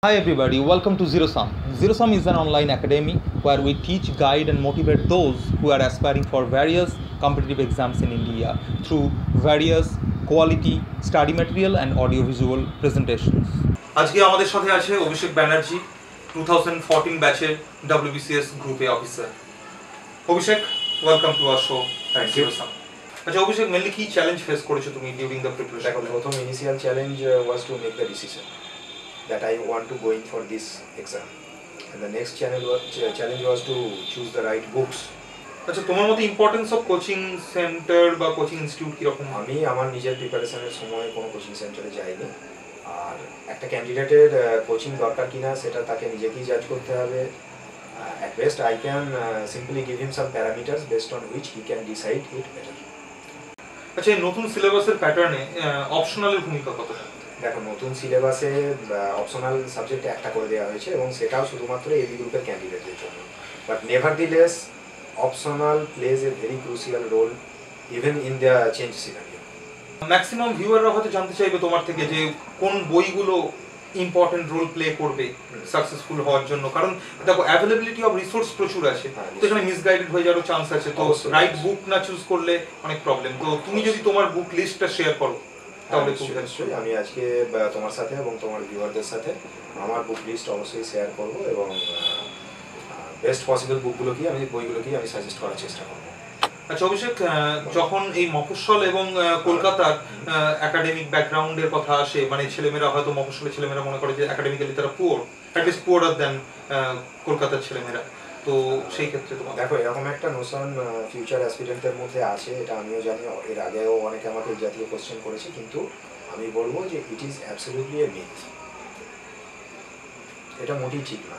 Hi everybody, welcome to Zero Sum. Zero Sum is an online academy where we teach, guide and motivate those who are aspiring for various competitive exams in India through various quality study material and audiovisual presentations. আজকে আমাদের সাথে আছে অভিষেক ব্যানার্জি 2014 ব্যাচের WBCS group A officer. Abhishek, welcome to our show. Thank you. আচ্ছা অভিষেক, mainly কি challenge face করেছো তুমি during the preparation? দেখো, প্রথম initial challenge was to make the decision that I want to go in for this exam, and the next challenge was to choose the right books. আচ্ছা, তোমার মতে importance of coaching centre বা coaching institute কি রকম? আমি আমার নিজের প্রিপারেশনের সময় কোনো কোচিং সেন্টারে যাইনি, আর একটা ক্যান্ডিডেটের কোচিং দরকার কিনা সেটা তাকে নিজেকেই জাজ করতে হবে। At best I can simply give him some parameters based on which he can decide it better. আচ্ছা, এই নতুন সিলেবাসের প্যাটার্নে অপশনালের ভূমিকা কতটা? দেখো, নতুন সিলেবাসে অপশনাল সাবজেক্ট একটা করে দেওয়া হয়েছে এবং সেটাও শুধুমাত্র এবি গ্রুপের ক্যান্ডিডেটদের জন্য। But nevertheless optional plays a very crucial role even in the change scenario. Maximum ভিউয়াররা হয়তো জানতে চাইবে তোমার থেকে যে কোন বইগুলো ইম্পর্টেন্ট রোল প্লে করবে সাকসেসফুল হওয়ার জন্য, কারণ দেখো অ্যাভেলেবিলিটি অফ রিসোর্স প্রচুর আছে, তো এখানে মিসগাইডেড হয়ে যাওয়ার চান্স আছে, তো রাইট বুক না চুজ করলে অনেক প্রবলেম। তো তুমি যদি তোমার বুক লিস্টটা শেয়ার করো তাহলে নিশ্চয়ই আমি আজকে তোমার সাথে এবং তোমার ভিউয়ারদের সাথে আমার বুক লিস্ট অবশ্যই শেয়ার করব এবং বেস্ট পসিবল বইগুলোকে আমি সাজেস্ট করার চেষ্টা করব। আচ্ছা অভিষেক, যখন এই মফস্বল এবং কলকাতার একাডেমিক ব্যাকগ্রাউন্ডের কথা আসে, মানে ছেলেমেয়েরা হয়তো মফস্বলের ছেলেমেয়েরা মনে করে যে একাডেমিক্যালি তারা পুয়ার, অ্যাটলিস্ট পুয়ারার দেন কলকাতার ছেলেমেয়েরা, তো সেই ক্ষেত্রে তোমার দেখো এরকম একটা নোশন ফিউচার অ্যাসপিরেন্টের মধ্যে আছে, এটা আমিও জানি, এর আগেও অনেকে আমাকে এই জাতীয় কোশ্চেন করেছে, কিন্তু আমি বলবো যে it is absolutely A myth, এটা মোটেই ঠিক না।